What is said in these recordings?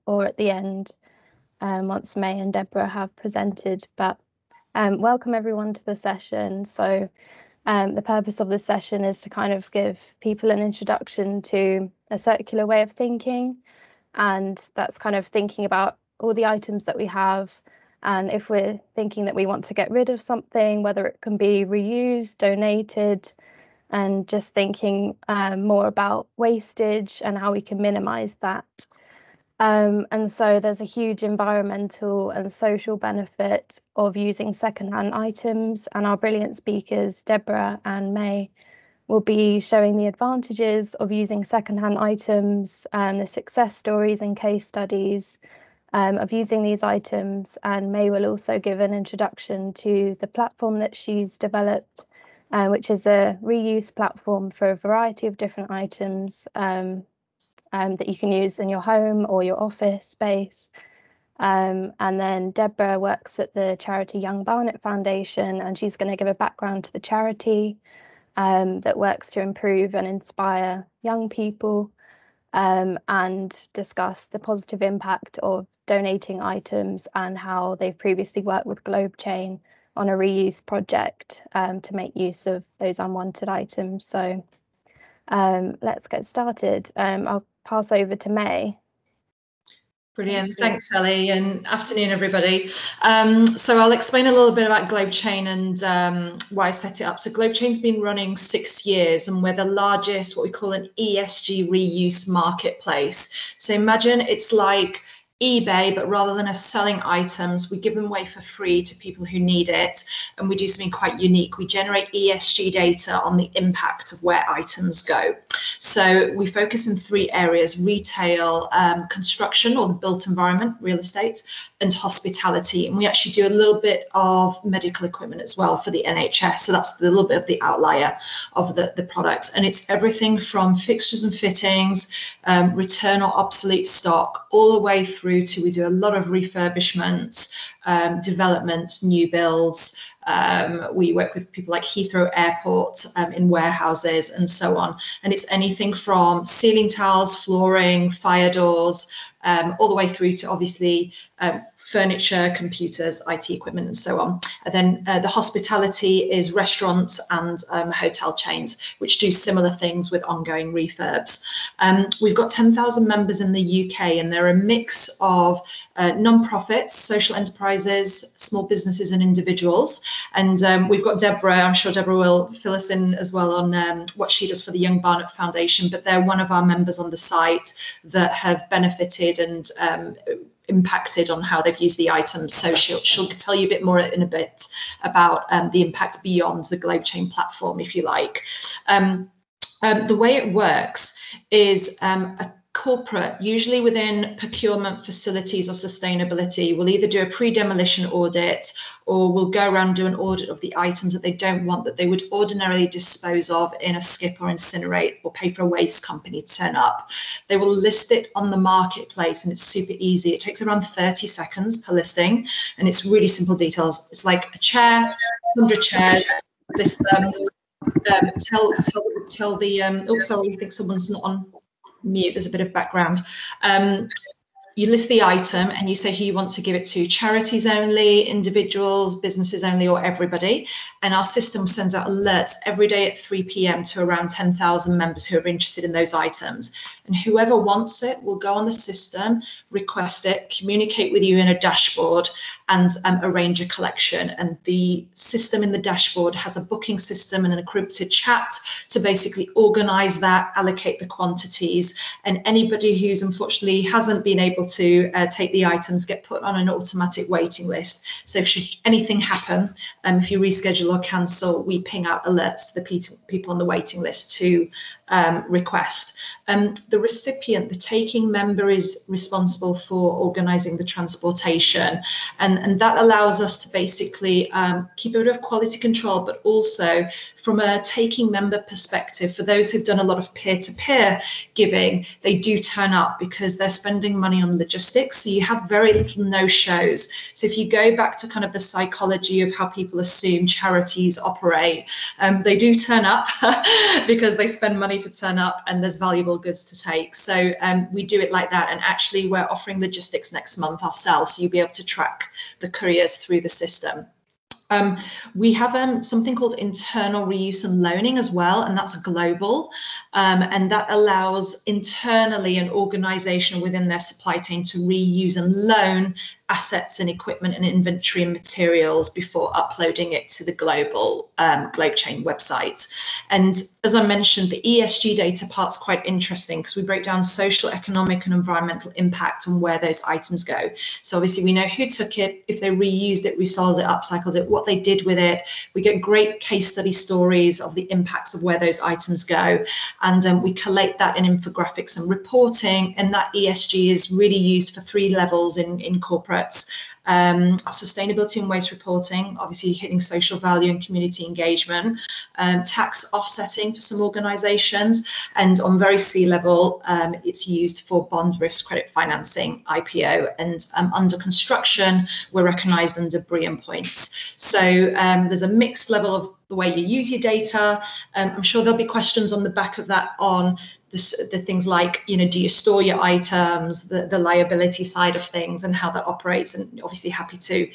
or at the end, once May and Deborah have presented. But welcome everyone to the session. So the purpose of this session is to kind of give people an introduction to a circular way of thinking, and that's kind of thinking about all the items that we have, and if we're thinking that we want to get rid of something, whether it can be reused, donated, and just thinking more about wastage and how we can minimize that. And so there's a huge environmental and social benefit of using secondhand items, and our brilliant speakers, Deborah and May, will be showing the advantages of using secondhand items and the success stories and case studies of using these items. And May will also give an introduction to the platform that she's developed, which is a reuse platform for a variety of different items that you can use in your home or your office space. And then Deborah works at the charity Young Barnet Foundation, and she's going to give a background to the charity that works to improve and inspire young people, and discuss the positive impact of donating items and how they've previously worked with Globechain on a reuse project to make use of those unwanted items. So let's get started. I'll pass over to May. Brilliant, thanks Ellie, and afternoon everybody. So I'll explain a little bit about Globechain and why I set it up. So Globechain's been running 6 years, and we're the largest, what we call an ESG reuse marketplace. So imagine it's like eBay, but rather than us selling items, we give them away for free to people who need it, and we do something quite unique. We generate ESG data on the impact of where items go. So we focus in 3 areas: retail, construction or the built environment, real estate, and hospitality. And we actually do a little bit of medical equipment as well for the NHS. So that's a little bit of the outlier of the products. And it's everything from fixtures and fittings, return or obsolete stock, all the way through to, we do a lot of refurbishments, development, new builds. We work with people like Heathrow Airport in warehouses and so on. And it's anything from ceiling tiles, flooring, fire doors, all the way through to obviously furniture, computers, IT equipment, and so on. And then the hospitality is restaurants and hotel chains, which do similar things with ongoing refurbs. We've got 10,000 members in the UK, and they're a mix of non-profits, social enterprises, small businesses and individuals. And we've got Deborah, I'm sure Deborah will fill us in as well on what she does for the Young Barnet Foundation, but they're one of our members on the site that have benefited and impacted on how they've used the items. So she'll tell you a bit more in a bit about the impact beyond the Globechain platform, if you like. The way it works is a corporate, usually within procurement, facilities or sustainability, will either do a pre-demolition audit, or will go around and do an audit of the items that they don't want, that they would ordinarily dispose of in a skip or incinerate, or pay for a waste company to turn up. They will list it on the marketplace, and it's super easy. It takes around 30 seconds per listing, and it's really simple details. It's like a chair, 100 chairs, list them, tell the, oh, sorry, I think someone's not on mute, there's a bit of background. You list the item and you say who you want to give it to: charities only, individuals, businesses only, or everybody. And our system sends out alerts every day at 3 p.m. to around 10,000 members who are interested in those items. And whoever wants it will go on the system, request it, communicate with you in a dashboard, and arrange a collection. And the system in the dashboard has a booking system and an encrypted chat to basically organize that, allocate the quantities, and anybody who's unfortunately hasn't been able to take the items get put on an automatic waiting list. So if should anything happen, if you reschedule or cancel, we ping out alerts to the people on the waiting list to request. The recipient, the taking member, is responsible for organising the transportation, and that allows us to basically keep a bit of quality control, but also from a taking member perspective, for those who've done a lot of peer-to-peer giving, they do turn up because they're spending money on logistics, so you have very little no-shows. So if you go back to kind of the psychology of how people assume charities operate, they do turn up because they spend money to turn up, and there's valuable goods to take. So we do it like that. And actually, we're offering logistics next month ourselves, so you'll be able to track the couriers through the system. We have something called internal reuse and loaning as well, and that's global. And that allows internally an organization within their supply chain to reuse and loan assets and equipment and inventory and materials before uploading it to the global Globechain website. And as I mentioned, the ESG data part's quite interesting because we break down social, economic and environmental impact on where those items go. So obviously we know who took it, if they reused it, resold it, upcycled it, what they did with it. We get great case study stories of the impacts of where those items go. And we collate that in infographics and reporting. And that ESG is really used for 3 levels in corporate. Sustainability and waste reporting, obviously hitting social value and community engagement, tax offsetting for some organisations, and on very C-level, it's used for bond risk credit financing, IPO, and under construction, we're recognised under BREEAM points. So there's a mixed level of the way you use your data. I'm sure there'll be questions on the back of that on the things like, you know, do you store your items, the liability side of things and how that operates. And obviously happy to,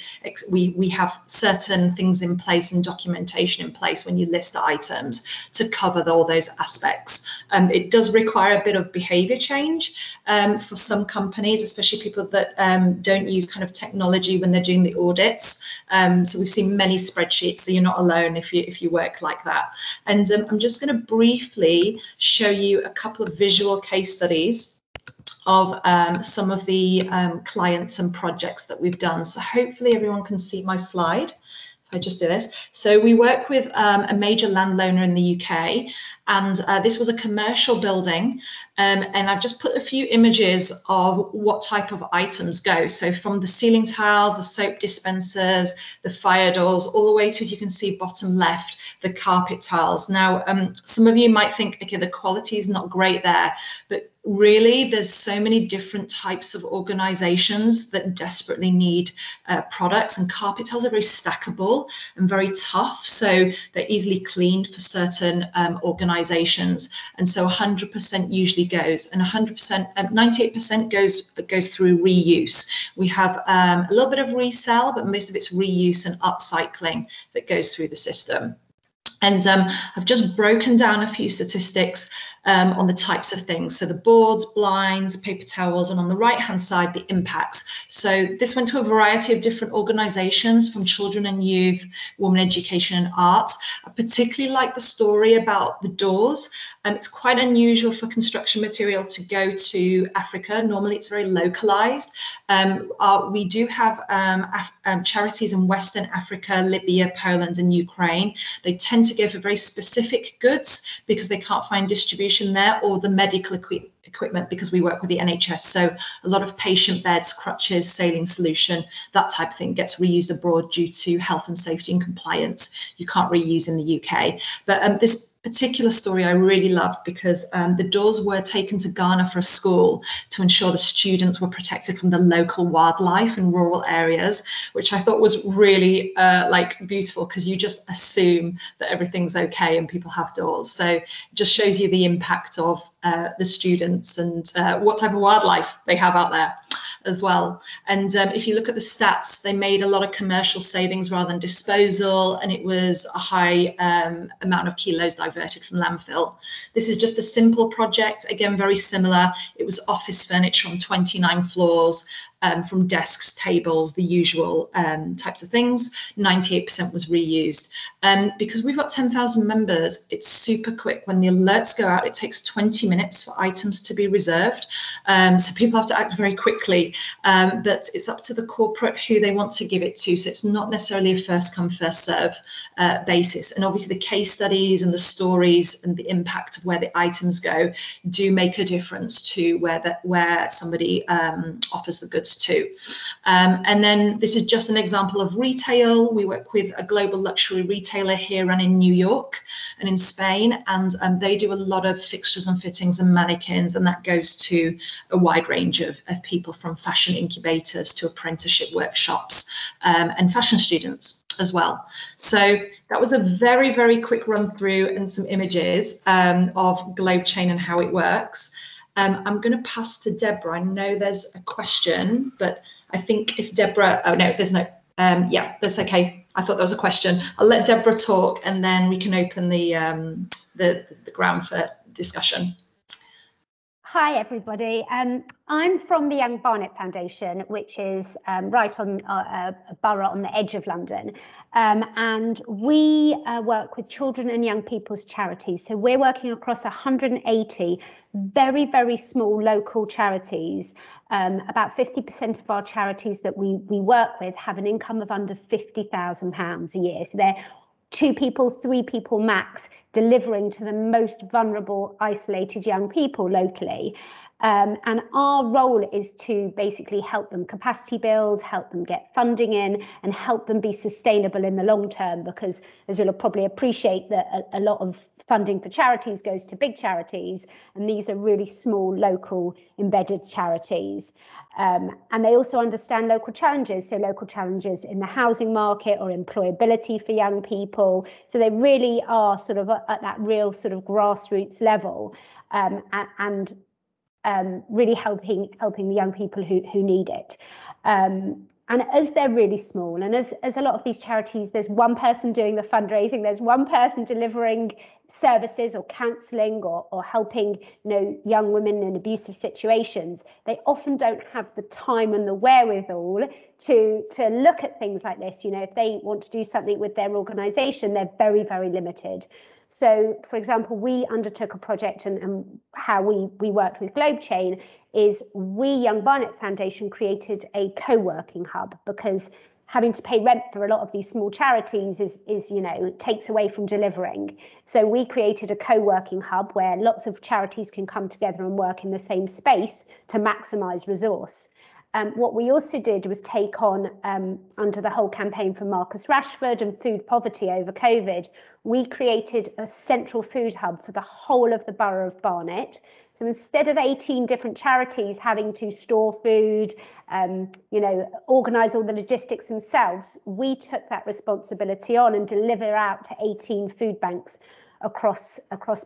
we have certain things in place and documentation in place when you list the items to cover all those aspects. It does require a bit of behavior change for some companies, especially people that don't use kind of technology when they're doing the audits. So we've seen many spreadsheets, so you're not alone if you work like that. And I'm just going to briefly show you a couple of visual case studies of some of the clients and projects that we've done. So hopefully everyone can see my slide. If I just do this. So we work with a major landowner in the UK, and this was a commercial building. And I've just put a few images of what type of items go. So from the ceiling tiles, the soap dispensers, the fire doors, all the way to, as you can see, bottom left, the carpet tiles. Now, some of you might think, okay, the quality is not great there, but really there's so many different types of organizations that desperately need products, and carpet tiles are very stackable and very tough, so they're easily cleaned for certain organizations. And so 100% usually goes, and 100%, 98% goes through reuse. We have a little bit of resale, but most of it's reuse and upcycling that goes through the system. And I've just broken down a few statistics on the types of things. So the boards, blinds, paper towels, and on the right-hand side, the impacts. So this went to a variety of different organizations, from children and youth, women education and arts. I particularly like the story about the doors. It's quite unusual for construction material to go to Africa. Normally it's very localized. We do have charities in Western Africa, Libya, Poland, and Ukraine. They tend to go for very specific goods because they can't find distribution there, or the medical equipment, because we work with the NHS. So a lot of patient beds, crutches, saline solution, that type of thing gets reused abroad due to health and safety and compliance. You can't reuse in the UK. But this particular story I really loved because the doors were taken to Ghana for a school to ensure the students were protected from the local wildlife in rural areas, which I thought was really like beautiful, because you just assume that everything's okay and people have doors. So it just shows you the impact of the students and what type of wildlife they have out there as well. And if you look at the stats, they made a lot of commercial savings rather than disposal, and it was a high amount of kilos diverted from landfill. This is just a simple project, again, very similar. It was office furniture on 29 floors, from desks, tables, the usual types of things. 98% was reused. Because we've got 10,000 members, it's super quick. When the alerts go out, it takes 20 minutes for items to be reserved. So people have to act very quickly, but it's up to the corporate who they want to give it to. So it's not necessarily a first come, first serve basis. And obviously the case studies and the stories and the impact of where the items go do make a difference to where somebody offers the goods to. And then this is just an example of retail. We work with a global luxury retailer here and in New York and in Spain, and they do a lot of fixtures and fittings and mannequins, and that goes to a wide range of people, from fashion incubators to apprenticeship workshops and fashion students as well. So that was a very, very quick run through and some images of Globechain and how it works. I'm going to pass to Deborah. I know there's a question, but I think if Deborah, oh no, there's no, yeah, that's okay. I thought there was a question. I'll let Deborah talk and then we can open the ground for discussion. Hi, everybody. I'm from the Young Barnet Foundation, which is right on a borough on the edge of London. And we work with children and young people's charities. So we're working across 180 very, very small local charities. About 50% of our charities that we work with have an income of under £50,000 a year. So they're 2 people, 3 people max, delivering to the most vulnerable, isolated young people locally. And our role is to basically help them capacity build, help them get funding in, and help them be sustainable in the long term, because as you'll probably appreciate, that a lot of funding for charities goes to big charities, and these are really small, local, embedded charities. And they also understand local challenges, so local challenges in the housing market or employability for young people. So they really are sort of at that real sort of grassroots level, and really helping the young people who need it. And as they're really small, and as a lot of these charities, there's one person doing the fundraising, there's one person delivering services or counselling or helping, young women in abusive situations. They often don't have the time and the wherewithal to look at things like this. If they want to do something with their organisation, they're very, very limited. So, for example, we undertook a project, and how we worked with Globechain is we, Young Barnet Foundation, created a co-working hub, because having to pay rent for a lot of these small charities is takes away from delivering. So we created a co-working hub where lots of charities can come together and work in the same space to maximise resource. What we also did was take on, under the whole campaign for Marcus Rashford and food poverty over COVID, we created a central food hub for the whole of the borough of Barnet. So instead of 18 different charities having to store food, organise all the logistics themselves, we took that responsibility on and deliver out to 18 food banks across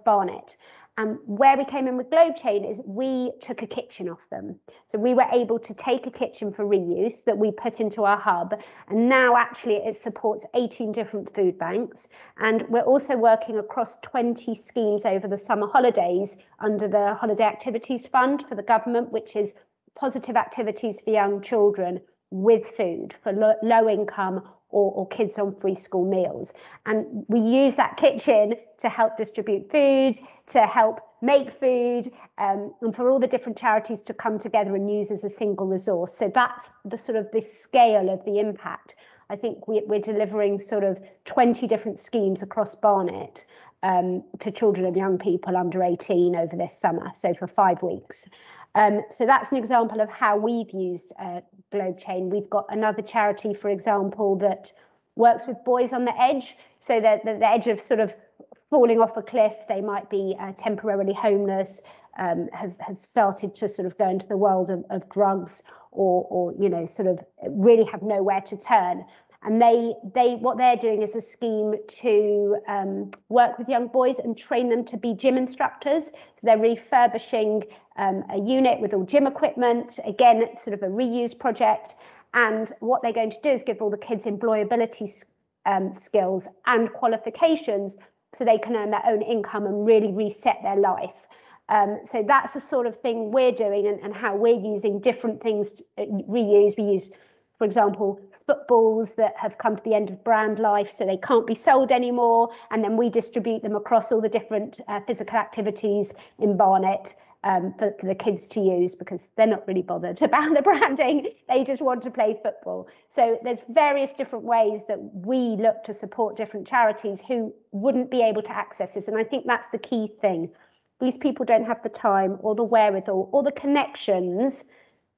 Barnet. And where we came in with Globechain is we took a kitchen off them. So we were able to take a kitchen for reuse that we put into our hub. And now actually it supports 18 different food banks. And we're also working across 20 schemes over the summer holidays under the Holiday Activities Fund for the government, which is positive activities for young children with food for low income or kids on free school meals. And we use that kitchen to help distribute food, to help make food, and for all the different charities to come together and use as a single resource. So that's the sort of the scale of the impact. I think we're delivering sort of 20 different schemes across Barnet to children and young people under 18 over this summer, so for 5 weeks. So that's an example of how we've used Globechain. We've got another charity, for example, that works with boys on the edge. So the edge of sort of falling off a cliff, they might be temporarily homeless, have started to sort of go into the world of drugs, or sort of really have nowhere to turn. And what they're doing is a scheme to work with young boys and train them to be gym instructors. So they're refurbishing a unit with all gym equipment. Again, it's sort of a reuse project. And what they're going to do is give all the kids employability skills and qualifications so they can earn their own income and really reset their life. So that's the sort of thing we're doing, and how we're using different things to reuse. We use, for example, footballs that have come to the end of brand life, so they can't be sold anymore. And then we distribute them across all the different physical activities in Barnet for the kids to use, because they're not really bothered about the branding. They just want to play football. So there's various different ways that we look to support different charities who wouldn't be able to access this. And I think that's the key thing. These people don't have the time or the wherewithal or the connections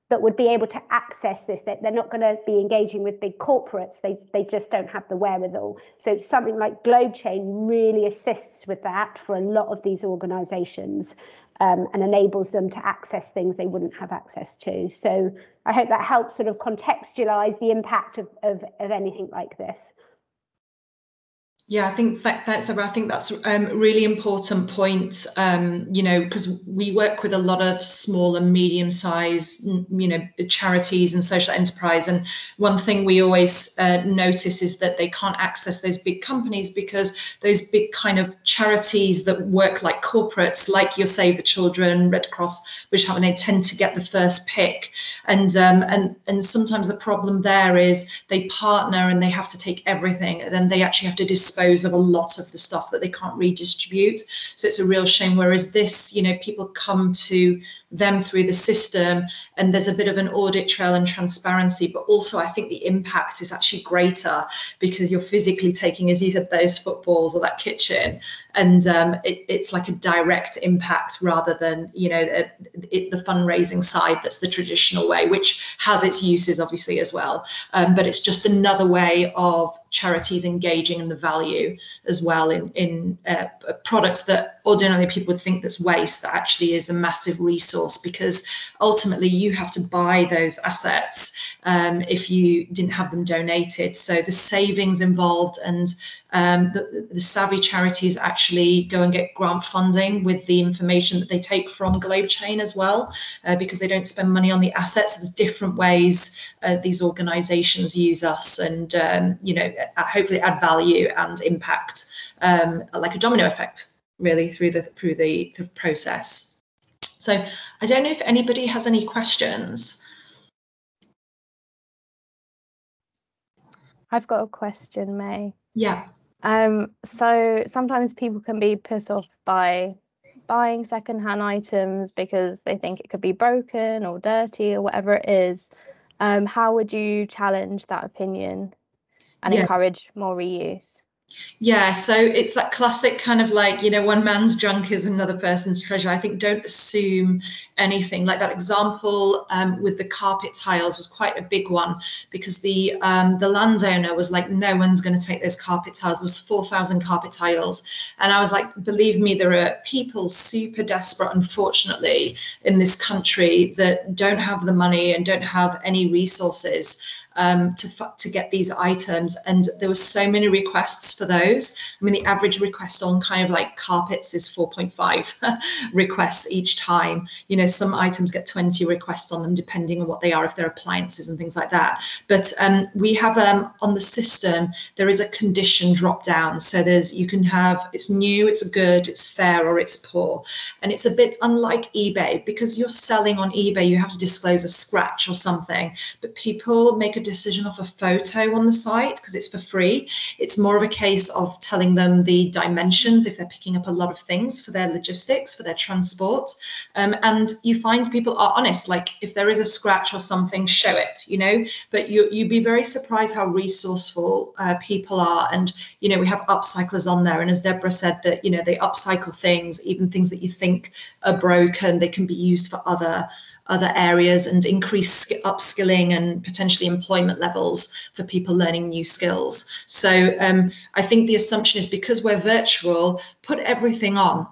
that would be able to access this. They're not going to be engaging with big corporates. They just don't have the wherewithal. So something like Globechain really assists with that for a lot of these organisations, and enables them to access things they wouldn't have access to. So I hope that helps sort of contextualise the impact of anything like this. Yeah, I think that's a really important point, because we work with a lot of small and medium-sized, charities and social enterprise. And one thing we always notice is that they can't access those big companies because those big kind of charities that work like corporates, like your Save the Children, Red Cross, which they tend to get the first pick. And sometimes the problem there is they partner and they have to take everything, and then they actually have to dispose of a lot of the stuff that they can't redistribute. So it's a real shame. Whereas this, people come to them through the system, and there's a bit of an audit trail and transparency, but also I think the impact is actually greater because you're physically taking, as you said, those footballs or that kitchen, and it's like a direct impact rather than the fundraising side that's the traditional way, which has its uses obviously as well, but it's just another way of charities engaging in the value as well in products that ordinarily people would think that's waste, that actually is a massive resource, because ultimately you have to buy those assets if you didn't have them donated. So the savings involved, and the savvy charities actually go and get grant funding with the information that they take from Globechain as well, because they don't spend money on the assets. There's different ways these organizations use us, and hopefully add value and impact, like a domino effect, really, through the process. So I don't know if anybody has any questions. I've got a question, May. Yeah. So sometimes people can be put off by buying secondhand items because they think it could be broken or dirty or whatever it is. How would you challenge that opinion and encourage more reuse? Yeah, so it's that classic kind of like, one man's junk is another person's treasure. I think don't assume anything. Like that example with the carpet tiles was quite a big one, because the landowner was like, no one's going to take those carpet tiles. There was 4,000 carpet tiles. And I was like, believe me, there are people super desperate, unfortunately, in this country that don't have the money and don't have any resources to get these items, and there were so many requests for those. I mean, the average request on kind of like carpets is 4.5 requests each time. Some items get 20 requests on them, depending on what they are, if they're appliances and things like that. But we have on the system, there is a condition drop down. So you can have, it's new, it's good, it's fair, or it's poor. And it's a bit unlike eBay, because you're selling on eBay, you have to disclose a scratch or something, but people make a decision off a photo on the site because it's for free. It's more of a case of telling them the dimensions if they're picking up a lot of things for their logistics, for their transport. And you find people are honest, like if there is a scratch or something, show it, but you'd be very surprised how resourceful people are. And, we have upcyclers on there. And as Deborah said, that, they upcycle things, even things that you think are broken, they can be used for other areas and increase upskilling and potentially employment levels for people learning new skills. So I think the assumption is, because we're virtual, put everything on,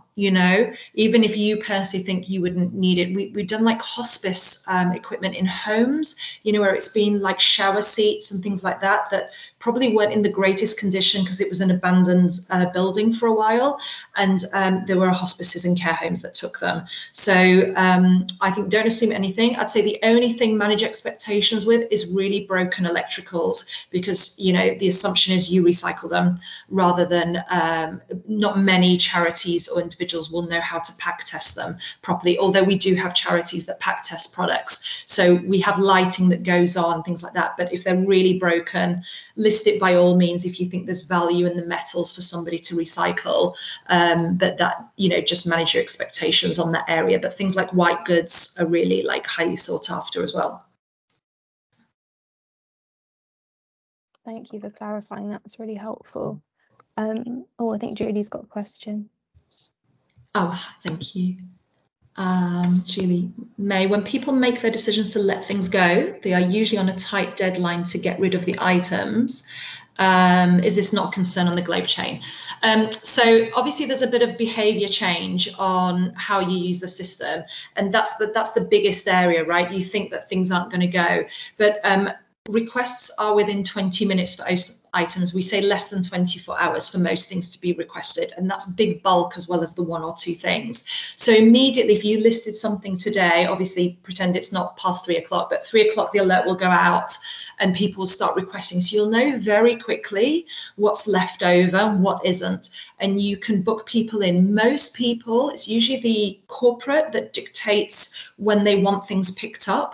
even if you personally think you wouldn't need it. We've done like hospice equipment in homes, where it's been like shower seats and things like that probably weren't in the greatest condition because it was an abandoned building for a while. And there were hospices and care homes that took them. So I think don't assume anything. I'd say the only thing manage expectations with is really broken electricals, because, the assumption is you recycle them, rather than not many charities or individuals will know how to pack test them properly, although we do have charities that pack test products. So we have lighting that goes on, things like that. But if they're really broken, list it by all means if you think there's value in the metals for somebody to recycle. But that, just manage your expectations on that area. But things like white goods are really like highly sought after as well. Thank you for clarifying. That's really helpful. I think Julie's got a question. Oh, thank you. Julie, May, when people make their decisions to let things go, they are usually on a tight deadline to get rid of the items. Is this not a concern on the Globechain? So obviously there's a bit of behavior change on how you use the system, and that's the biggest area, right? You think that things aren't going to go, but requests are within 20 minutes for items. We say less than 24 hours for most things to be requested, and that's big bulk as well as the 1 or 2 things. So immediately, if you listed something today, obviously pretend it's not past 3 o'clock, but 3 o'clock the alert will go out and people will start requesting. So you'll know very quickly what's left over, what isn't, and you can book people in. Most people, it's usually the corporate that dictates when they want things picked up.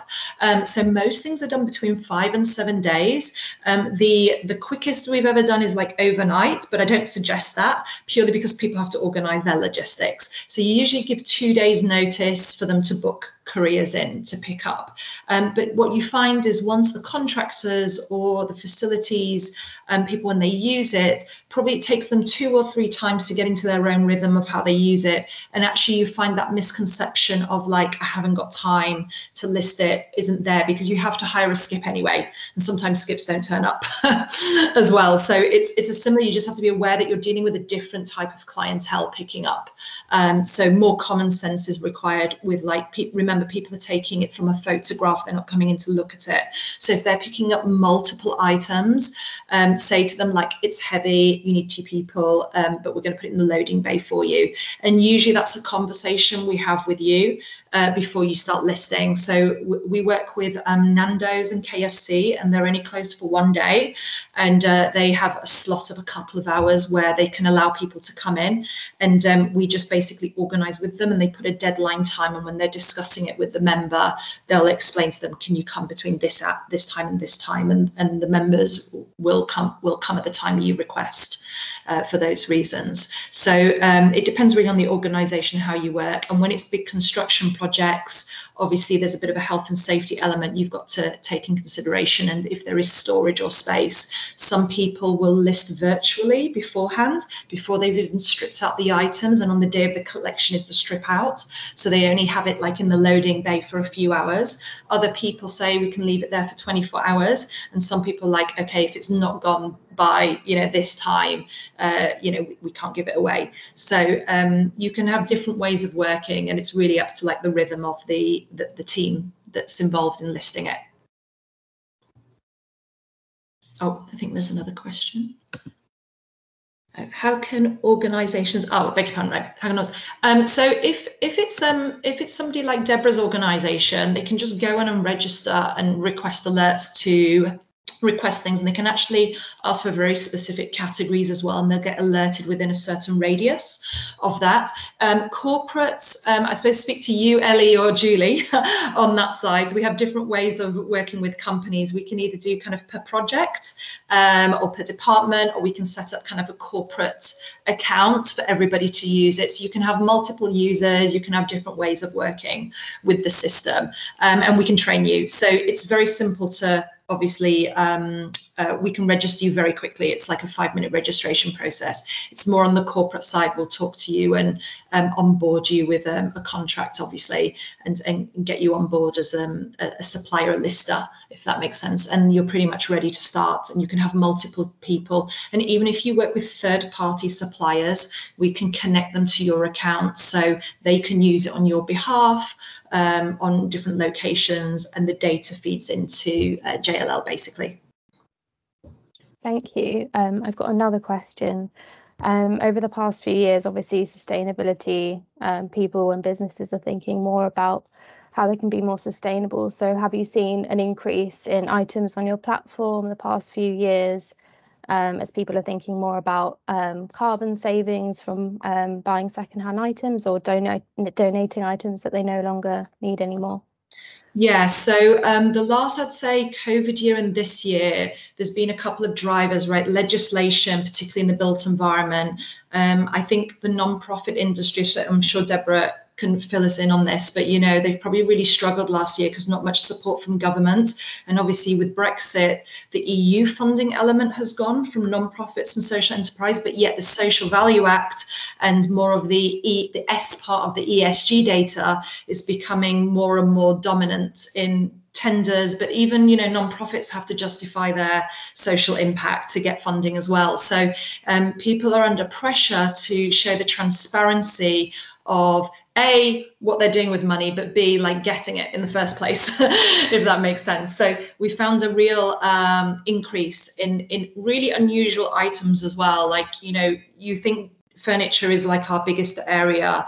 So most things are done between 5 and 7 days. The quickest we've ever done is like overnight, but I don't suggest that purely because people have to organize their logistics. So you usually give 2 days notice for them to book couriers in to pick up. But what you find is once the contractors or the facilities people, when they use it, probably it takes them 2 or 3 times to get into their own rhythm of how they use it. And actually you find that misconception of like, I haven't got time to list it isn't there, because you have to hire a skip anyway. And sometimes skips don't turn up as well. So it's a similar, you just have to be aware that you're dealing with a different type of clientele picking up. So more common sense is required with like, remember people are taking it from a photograph, they're not coming in to look at it. So if they're picking up multiple items, say to them like, it's heavy, you need 2 people, but we're going to put it in the loading bay for you. And usually that's a conversation we have with you before you start listing. So we work with Nando's and KFC, and they're only closed for 1 day, and they have a slot of a couple of hours where they can allow people to come in, and we just basically organize with them, and they put a deadline time, and when they're discussing it with the member, they'll explain to them, can you come between this time and this time, and the members will come at the time you request. For those reasons. So it depends really on the organization, how you work. And when it's big construction projects, obviously there's a bit of a health and safety element you've got to take in consideration. And if there is storage or space, some people will list virtually beforehand, before they've even stripped out the items. And on the day of the collection is the strip out. So they only have it like in the loading bay for a few hours. Other people say we can leave it there for 24 hours. And some people like, okay, if it's not gone by this time, we can't give it away. So you can have different ways of working, and it's really up to like the rhythm of the team that's involved in listing it. Oh, I think there's another question. How can organizations, beg your pardon, right, hang on. So if it's somebody like Deborah's organization, they can just go in and register and request alerts to request things, and they can actually ask for very specific categories as well, and they'll get alerted within a certain radius of that. Corporates, I suppose speak to you, Ellie or Julie, on that side. We have different ways of working with companies. We can either do kind of per project or per department, or we can set up kind of a corporate account for everybody to use it. So you can have multiple users, you can have different ways of working with the system, and we can train you. So it's very simple to obviously, we can register you very quickly. It's like a 5-minute registration process. It's more on the corporate side. We'll talk to you and onboard you with a contract, obviously, and get you on board as a supplier, a lister, if that makes sense. And you're pretty much ready to start, and you can have multiple people. And even if you work with third-party suppliers, we can connect them to your account so they can use it on your behalf on different locations, and the data feeds into JLL basically. Thank you. I've got another question. Over the past few years, obviously sustainability, people and businesses are thinking more about how they can be more sustainable. So have you seen an increase in items on your platform the past few years, as people are thinking more about carbon savings from buying secondhand items, or donating items that they no longer need anymore? Yeah, so the last, I'd say, COVID year and this year, there's been a couple of drivers, right? Legislation, particularly in the built environment. I think the non-profit industry, so I'm sure Deborah can fill us in on this, but they've probably really struggled last year because not much support from government. And obviously with Brexit, the EU funding element has gone from non-profits and social enterprise, but yet the Social Value Act and more of the S part of the ESG data is becoming more and more dominant in tenders, but even non-profits have to justify their social impact to get funding as well. So people are under pressure to show the transparency of A, what they're doing with money, but B, like getting it in the first place, if that makes sense. So we found a real increase in really unusual items as well. Like, you know, you think furniture is like our biggest area.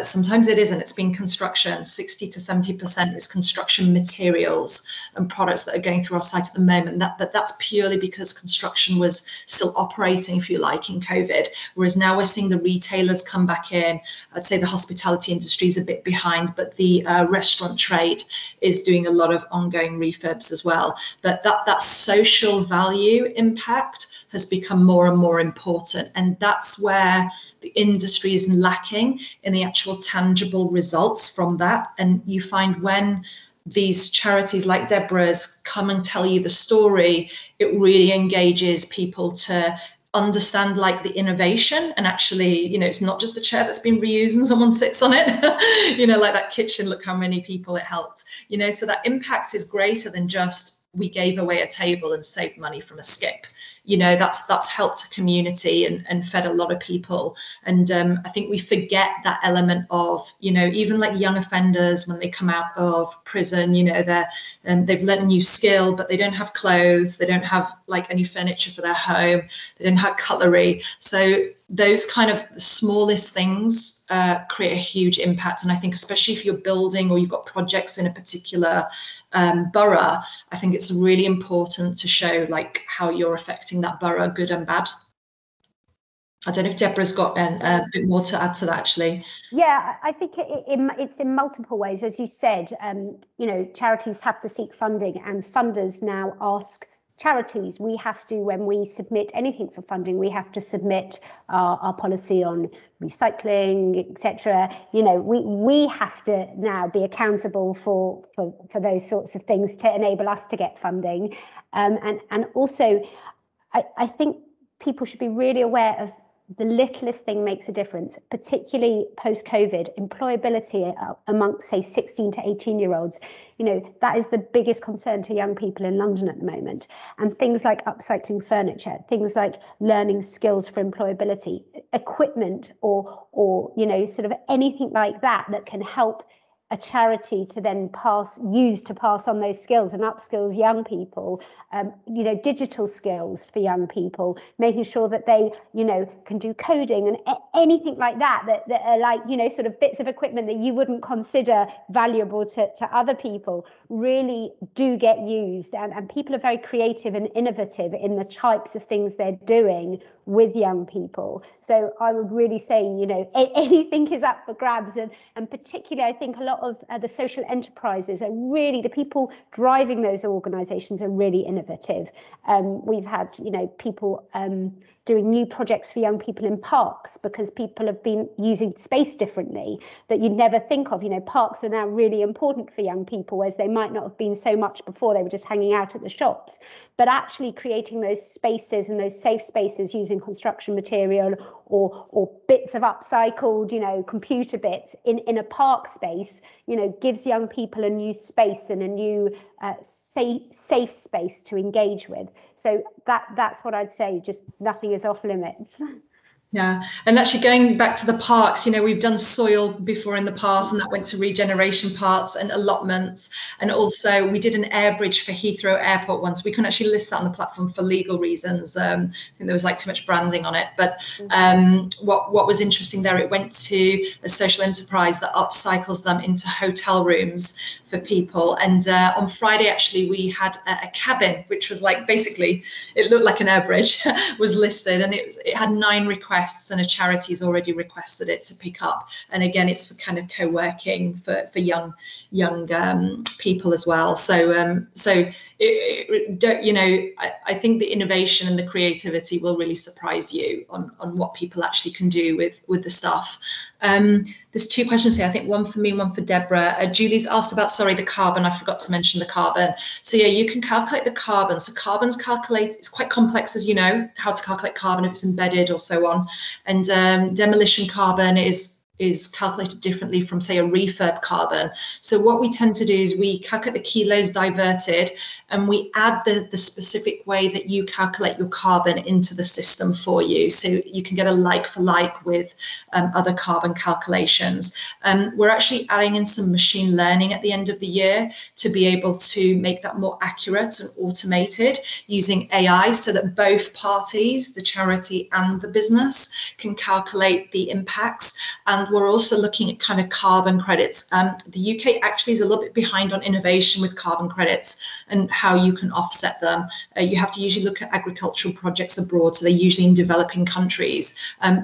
Sometimes it isn't. It's been construction. 60 to 70% is construction materials and products that are going through our site at the moment. But that's purely because construction was still operating, if you like, in COVID. Whereas now we're seeing the retailers come back in. I'd say the hospitality industry is a bit behind, but the restaurant trade is doing a lot of ongoing refurbs as well. But that social value impact has become more and more important. And that's where the industry is lacking in the actual tangible results from that. And you find when these charities like Deborah's come and tell you the story, it really engages people to understand like the innovation. And actually, you know, it's not just a chair that's been reused and someone sits on it, you know, like that kitchen, look how many people it helped, you know, so that impact is greater than just we gave away a table and saved money from a skip. You know, that's helped a community and fed a lot of people. And I think we forget that element of, you know, even like young offenders when they come out of prison, you know, they've learned a new skill, but they don't have clothes, they don't have like any furniture for their home, they don't have cutlery. So those kind of the smallest things create a huge impact. And I think especially if you're building or you've got projects in a particular borough, I think it's really important to show like how you're affecting that borough, good and bad. I don't know if Deborah's got a bit more to add to that, actually. Yeah, I think it's in multiple ways. As you said, you know, charities have to seek funding, and funders now ask charities. We have to, when we submit anything for funding, we have to submit our policy on recycling, etc. You know, we have to now be accountable for those sorts of things to enable us to get funding. And also, I think people should be really aware of the littlest thing makes a difference, particularly post-COVID. Employability amongst, say, 16 to 18-year-olds, you know, that is the biggest concern to young people in London at the moment. And things like upcycling furniture, things like learning skills for employability, equipment, or you know, sort of anything like that that can help a charity to then use to pass on those skills and upskills young people, you know, digital skills for young people, making sure that they, you know, can do coding and anything like that are like, you know, sort of bits of equipment that you wouldn't consider valuable to other people really do get used. And people are very creative and innovative in the types of things they're doing with young people. So I would really say, you know, anything is up for grabs. And particularly, I think a lot of the social enterprises are really, the people driving those organizations are really innovative. We've had, you know, people doing new projects for young people in parks because people have been using space differently that you'd never think of. You know, parks are now really important for young people, whereas they might not have been so much before. They were just hanging out at the shops. But actually creating those spaces and those safe spaces using construction material or bits of upcycled, you know, computer bits in a park space, you know, gives young people a new space and a new safe space to engage with. So that's what I'd say, just nothing is off limits. Yeah, and actually going back to the parks, you know, we've done soil before in the past, and that went to regeneration parts and allotments. And also we did an air bridge for Heathrow Airport once. We couldn't actually list that on the platform for legal reasons. I think there was like too much branding on it. But what was interesting there, it went to a social enterprise that upcycles them into hotel rooms for people. And on Friday, actually, we had a cabin, which was like, basically, it looked like an air bridge, was listed, and it had 9 requests, and a charity's already requested it to pick up. And again, it's for kind of co-working for young people as well. So you know, I think the innovation and the creativity will really surprise you on what people actually can do with the stuff. There's 2 questions here, I think one for me, one for Deborah. Julie's asked about, sorry, the carbon. I forgot to mention the carbon. So yeah, you can calculate the carbon. So carbon's calculated, it's quite complex, as you know, how to calculate carbon if it's embedded or so on. And demolition carbon is is calculated differently from, say, a refurb carbon. So what we tend to do is we calculate the kilos diverted, and we add the specific way that you calculate your carbon into the system for you, so you can get a like for like with other carbon calculations. We're actually adding in some machine learning at the end of the year to be able to make that more accurate and automated using AI, so that both parties, the charity and the business, can calculate the impacts. And we're also looking at kind of carbon credits. The UK actually is a little bit behind on innovation with carbon credits and how you can offset them. You have to usually look at agricultural projects abroad, so they're usually in developing countries.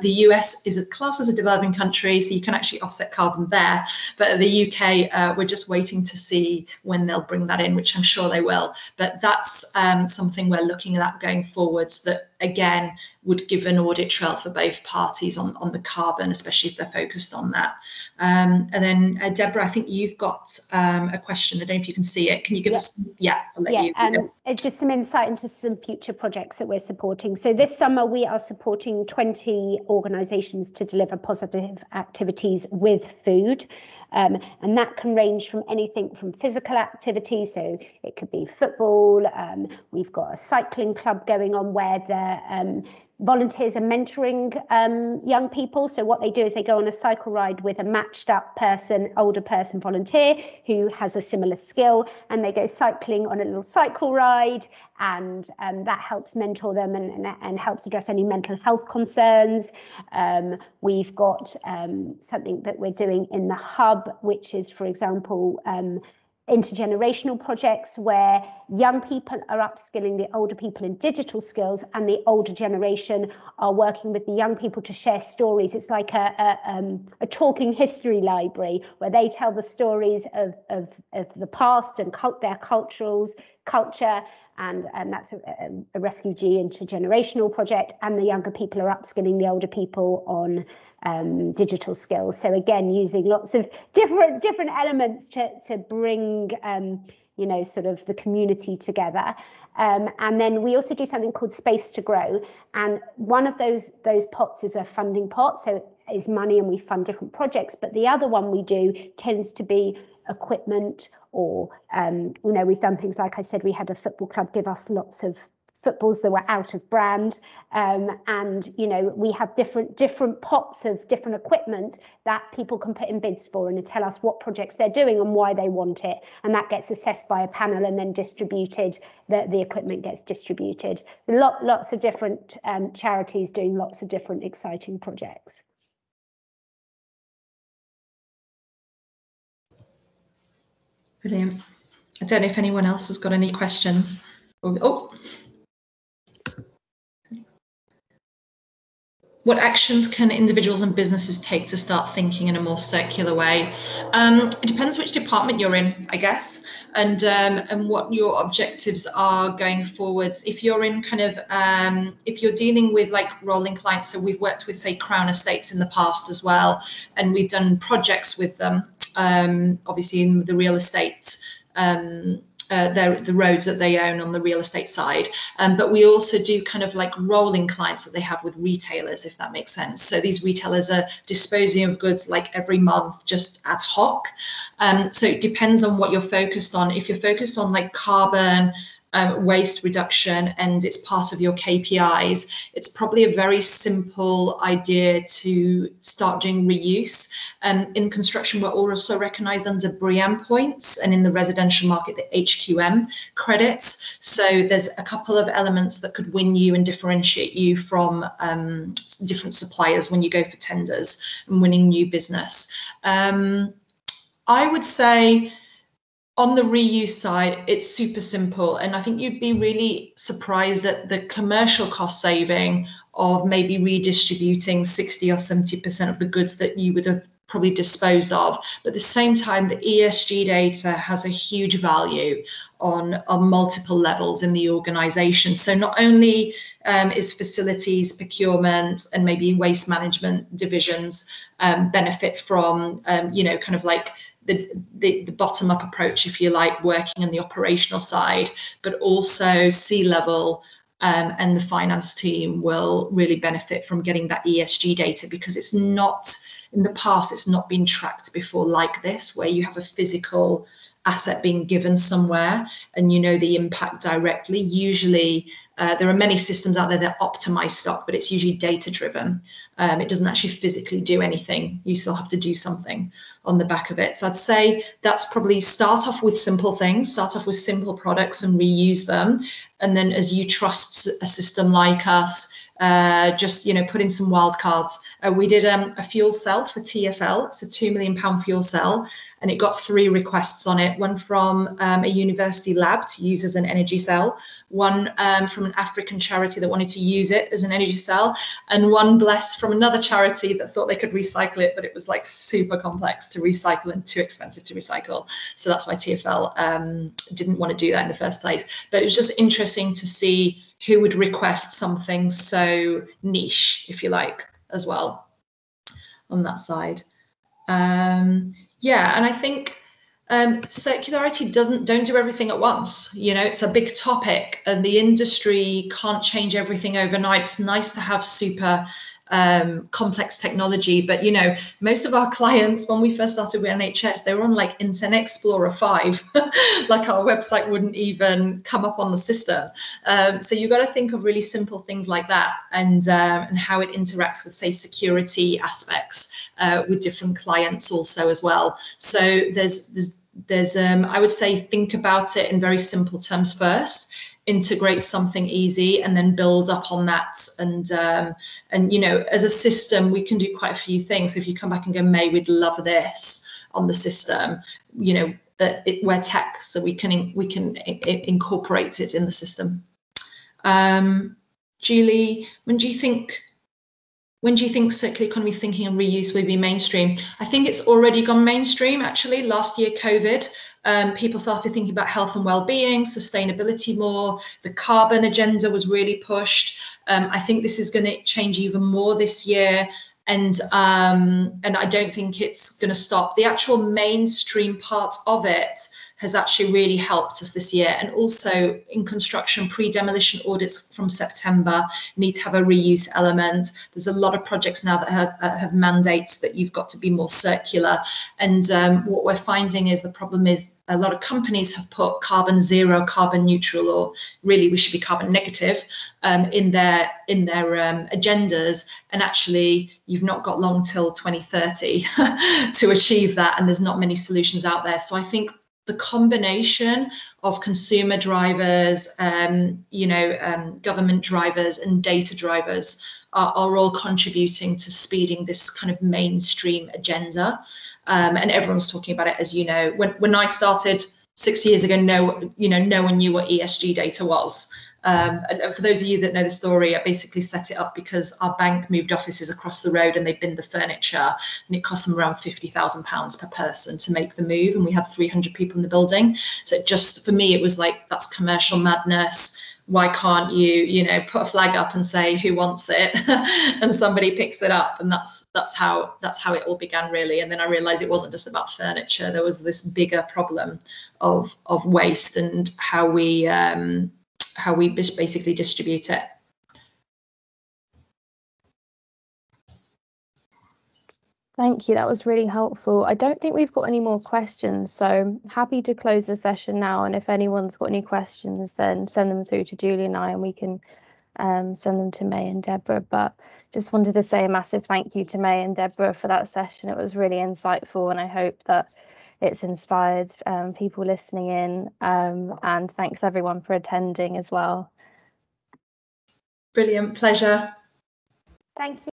The US is a class as a developing country, so you can actually offset carbon there. But the UK, we're just waiting to see when they'll bring that in, which I'm sure they will. But that's something we're looking at going forwards, that again would give an audit trail for both parties on the carbon, especially if they're focused on that. And then Deborah, I think you've got a question. I don't know if you can see it. Can you give us? Yeah, I'll let you. Just some insight into some future projects that we're supporting. So this summer we are supporting 20 organisations to deliver positive activities with food. And that can range from anything from physical activity, so it could be football. We've got a cycling club going on where the volunteers are mentoring young people. So what they do is they go on a cycle ride with a matched up person, older person volunteer who has a similar skill, and they go cycling on a little cycle ride, and that helps mentor them and helps address any mental health concerns. We've got something that we're doing in the hub, which is, for example, intergenerational projects where young people are upskilling the older people in digital skills, and the older generation are working with the young people to share stories. It's like a talking history library where they tell the stories of the past and their culture, and that's a refugee intergenerational project, and the younger people are upskilling the older people on digital skills. So again, using lots of different elements to bring sort of the community together. And then we also do something called Space to Grow, and one of those pots is a funding pot, so it is money and we fund different projects, but the other one we do tends to be equipment, or we've done things like I said, we had a football club give us lots of footballs that were out of brand, and we have different pots of different equipment that people can put in bids for, and tell us what projects they're doing and why they want it, and that gets assessed by a panel and then distributed. The equipment gets distributed. Lots of different charities doing lots of different exciting projects. Brilliant. I don't know if anyone else has got any questions. Oh. What actions can individuals and businesses take to start thinking in a more circular way? It depends which department you're in, I guess, and what your objectives are going forwards. If you're in kind of, if you're dealing with like rolling clients, so we've worked with, say, Crown Estates in the past as well, and we've done projects with them, obviously in the real estate, the roads that they own on the real estate side, but we also do kind of like rolling clients that they have with retailers, if that makes sense. So these retailers are disposing of goods like every month, just ad hoc. So it depends on what you're focused on. If you're focused on like carbon, waste reduction, and it's part of your KPIs, it's probably a very simple idea to start doing reuse. In construction, we're also recognised under BREEAM points, and in the residential market, the HQM credits. So there's a couple of elements that could win you and differentiate you from different suppliers when you go for tenders and winning new business. I would say, on the reuse side, it's super simple, and I think you'd be really surprised at the commercial cost saving of maybe redistributing 60 or 70% of the goods that you would have probably disposed of. But at the same time, the ESG data has a huge value on multiple levels in the organisation. So not only is facilities, procurement, and maybe waste management divisions benefit from, kind of like the bottom-up approach, if you like, working on the operational side, but also C-level and the finance team will really benefit from getting that ESG data, because it's not in the past it's not been tracked before like this, where you have a physical asset being given somewhere and you know the impact directly. Usually there are many systems out there that optimize stock, but it's usually data driven. It doesn't actually physically do anything. You still have to do something on the back of it. So I'd say that's probably start off with simple things, start off with simple products and reuse them. And then as you trust a system like us, just, you know, put in some wild cards. We did a fuel cell for TfL. It's a £2 million fuel cell, and it got 3 requests on it. One from a university lab to use as an energy cell, one from an African charity that wanted to use it as an energy cell, and one blessed from another charity that thought they could recycle it, but it was like super complex to recycle and too expensive to recycle. So that's why TfL didn't want to do that in the first place. But it was just interesting to see who would request something so niche, if you like, as well on that side. Yeah, and I think circularity don't do everything at once. You know, it's a big topic and the industry can't change everything overnight. It's nice to have super complex technology, but you know, most of our clients, when we first started with NHS, they were on like Internet Explorer 5. Like our website wouldn't even come up on the system. So you've got to think of really simple things like that, and how it interacts with, say, security aspects with different clients also as well. So there's I would say think about it in very simple terms first, integrate something easy, and then build up on that. And you know, as a system, we can do quite a few things. If you come back and go, May, we'd love this on the system, you know, we're tech, so we can incorporate it in the system. Julie, when do you think circular economy thinking and reuse will be mainstream? I think it's already gone mainstream, actually. Last year, COVID, people started thinking about health and well-being, sustainability more. The carbon agenda was really pushed. I think this is going to change even more this year. And I don't think it's going to stop. The actual mainstream part of it has actually really helped us this year. And also in construction, pre-demolition audits from September need to have a reuse element. There's a lot of projects now that have mandates that you've got to be more circular. And what we're finding is the problem is a lot of companies have put carbon zero, carbon neutral, or really we should be carbon negative in their agendas. And actually, you've not got long till 2030 to achieve that. And there's not many solutions out there. So I think the combination of consumer drivers, government drivers and data drivers are all contributing to speeding this kind of mainstream agenda. And everyone's talking about it, as you know. When I started 6 years ago, no one knew what ESG data was. And for those of you that know the story, I basically set it up because our bank moved offices across the road and they binned the furniture, and it cost them around £50,000 per person to make the move, and we had 300 people in the building. So just for me, it was like, that's commercial madness. Why can't you put a flag up and say who wants it, and somebody picks it up? And that's how it all began, really. And then I realized it wasn't just about furniture. There was this bigger problem of waste and how we basically distribute it. Thank you, that was really helpful. I don't think we've got any more questions, so happy to close the session now. And if anyone's got any questions, then send them through to Julie and I, and we can send them to May and Deborah. But just wanted to say a massive thank you to May and Deborah for that session. It was really insightful, and I hope that it's inspired people listening in. And thanks everyone for attending as well. Brilliant, pleasure. Thank you.